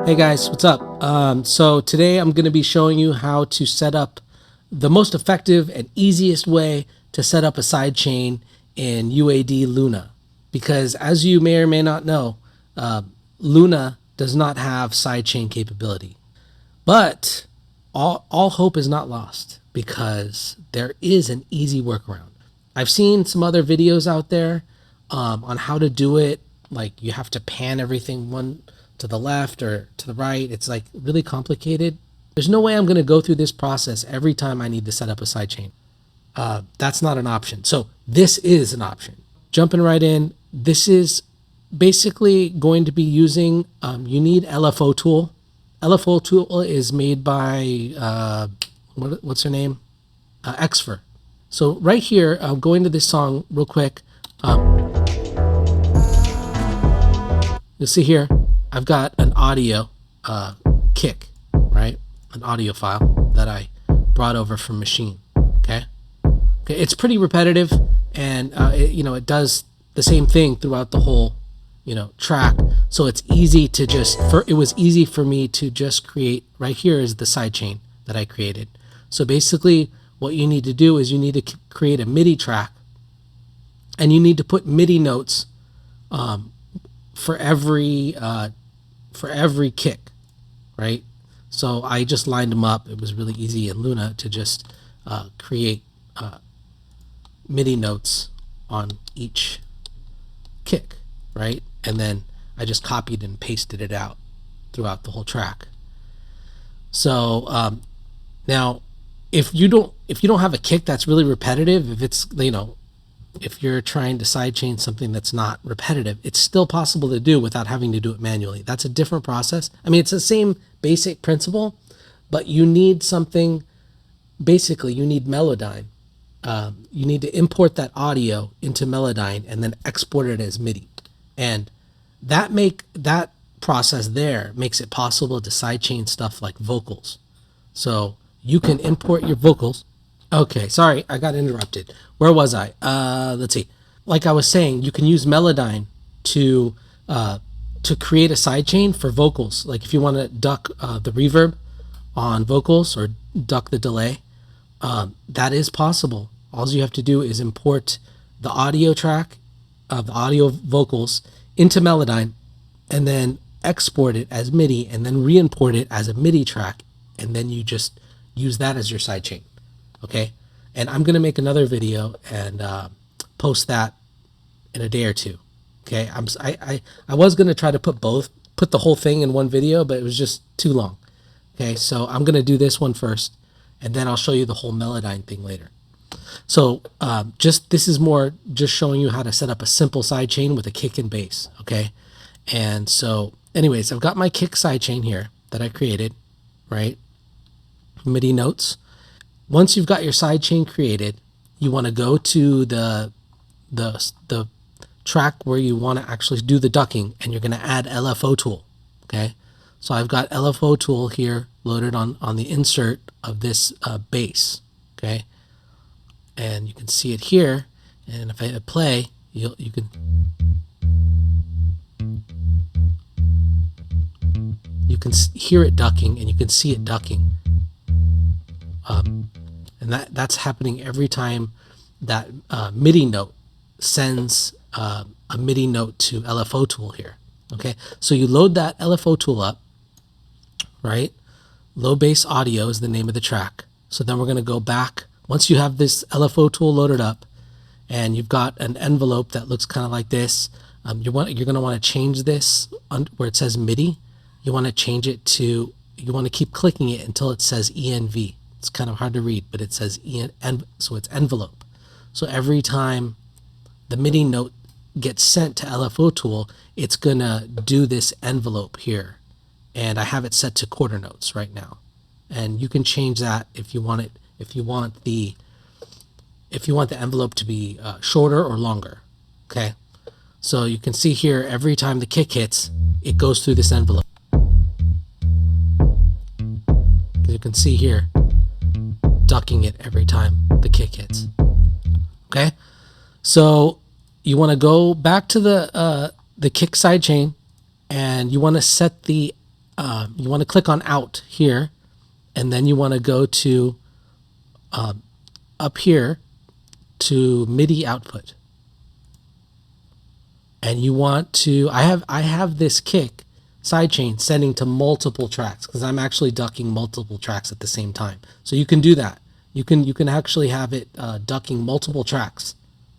Hey guys, what's up? So today I'm going to be showing you how to set up the most effective and easiest way to set up a sidechain in UAD Luna. Because as you may or may not know, Luna does not have sidechain capability. But all hope is not lost because there is an easy workaround. I've seen some other videos out there on how to do it. Like you have to pan everything one to the left or to the right. It's like really complicated. There's no way I'm going to go through this process every time I need to set up a sidechain. That's not an option. So this is an option. Jumping right in, this is basically going to be using, you need LFO Tool. LFO Tool is made by, what's her name? Xfer. So right here, going to this song real quick. You'll see here, I've got an audio kick, right? An audio file that I brought over from Machine, okay? It's pretty repetitive, and it does the same thing throughout the whole, track. So it's easy to it was easy for me to just create. Right here is the sidechain that I created. So basically, what you need to do is you need to create a MIDI track, and you need to put MIDI notes for every kick, right? So I just lined them up. It was really easy in Luna to just create MIDI notes on each kick, right? And then I just copied and pasted it out throughout the whole track. So now, if you don't have a kick that's really repetitive, if it's if you're trying to sidechain something that's not repetitive, it's still possible to do without having to do it manually. That's a different process. I mean, it's the same basic principle, but you need something. Basically, you need Melodyne. You need to import that audio into Melodyne and then export it as MIDI. And that process there makes it possible to sidechain stuff like vocals. So you can import your vocals. Okay, sorry, I got interrupted. Where was I? Let's see. Like I was saying, you can use Melodyne to create a sidechain for vocals. Like if you want to duck the reverb on vocals or duck the delay, that is possible. All you have to do is import the audio track of the audio vocals into Melodyne and then export it as MIDI and then re-import it as a MIDI track, and then you just use that as your sidechain. Okay, and I'm gonna make another video and post that in a day or two. Okay, I was gonna try to put the whole thing in one video, but it was just too long. Okay, so I'm gonna do this one first, and then I'll show you the whole Melodyne thing later. So this is more just showing you how to set up a simple sidechain with a kick and bass. Okay, and so anyways, I've got my kick sidechain here that I created, right? MIDI notes. Once you've got your sidechain created, you want to go to the track where you want to actually do the ducking, and you're going to add LFO Tool. Okay, so I've got LFO Tool here loaded on the insert of this bass. Okay, and you can see it here. And if I hit play, you can hear it ducking, and you can see it ducking. And that's happening every time that MIDI note sends a MIDI note to LFO Tool here. Okay, so you load that LFO Tool up, right? Low bass audio is the name of the track. So then we're going to go back. Once you have this LFO Tool loaded up and you've got an envelope that looks kind of like this, you're going to want to change this where it says MIDI. You want to change it to, you want to keep clicking it until it says ENV. It's kind of hard to read, but it says so it's envelope. So every time the MIDI note gets sent to LFO Tool, it's gonna do this envelope here. And I have it set to quarter notes right now. And you can change that if you want it, if you want the envelope to be shorter or longer. Okay. So you can see here, every time the kick hits, it goes through this envelope. You can see here, ducking it every time the kick hits. Okay, so you want to go back to the kick sidechain, and you want to set the you want to click on out here, and then you want to go to up here to MIDI output. And you want to, I have this kick sidechain sending to multiple tracks because I'm actually ducking multiple tracks at the same time. So you can do that. You can actually have it ducking multiple tracks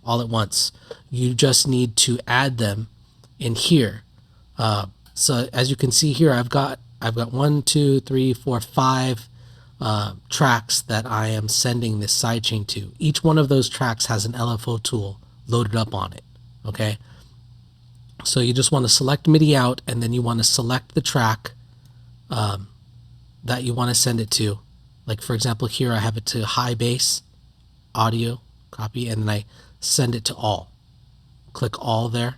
all at once. You just need to add them in here. So as you can see here, I've got 1, 2, 3, 4, 5 tracks that I am sending this sidechain to. Each one of those tracks has an LFO tool loaded up on it. Okay. So you just want to select MIDI out, and then you want to select the track that you want to send it to. Like for example, here I have it to high bass, audio, copy, and then I send it to all. Click all there,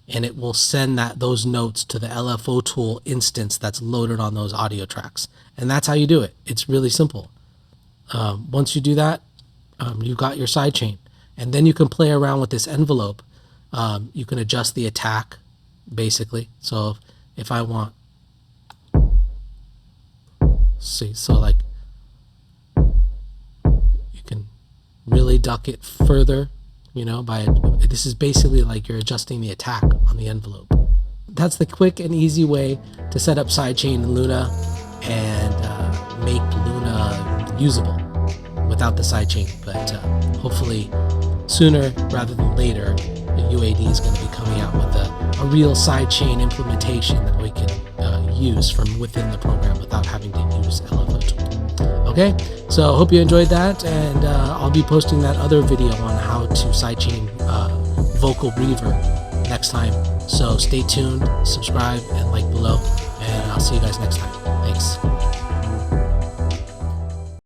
and it will send those notes to the LFO tool instance that's loaded on those audio tracks. And that's how you do it. It's really simple. Once you do that, you've got your sidechain, and then you can play around with this envelope. You can adjust the attack, basically. So if I want, so like, you can really duck it further, this is basically like you're adjusting the attack on the envelope. That's the quick and easy way to set up sidechain in Luna and make Luna usable without the sidechain. But hopefully sooner rather than later, the UAD is going to be coming out with a real sidechain implementation that we can use from within the program without having to use LFO Tool. Okay, so I hope you enjoyed that, and I'll be posting that other video on how to sidechain vocal reverb next time. So stay tuned, subscribe, and like below, and I'll see you guys next time. Thanks.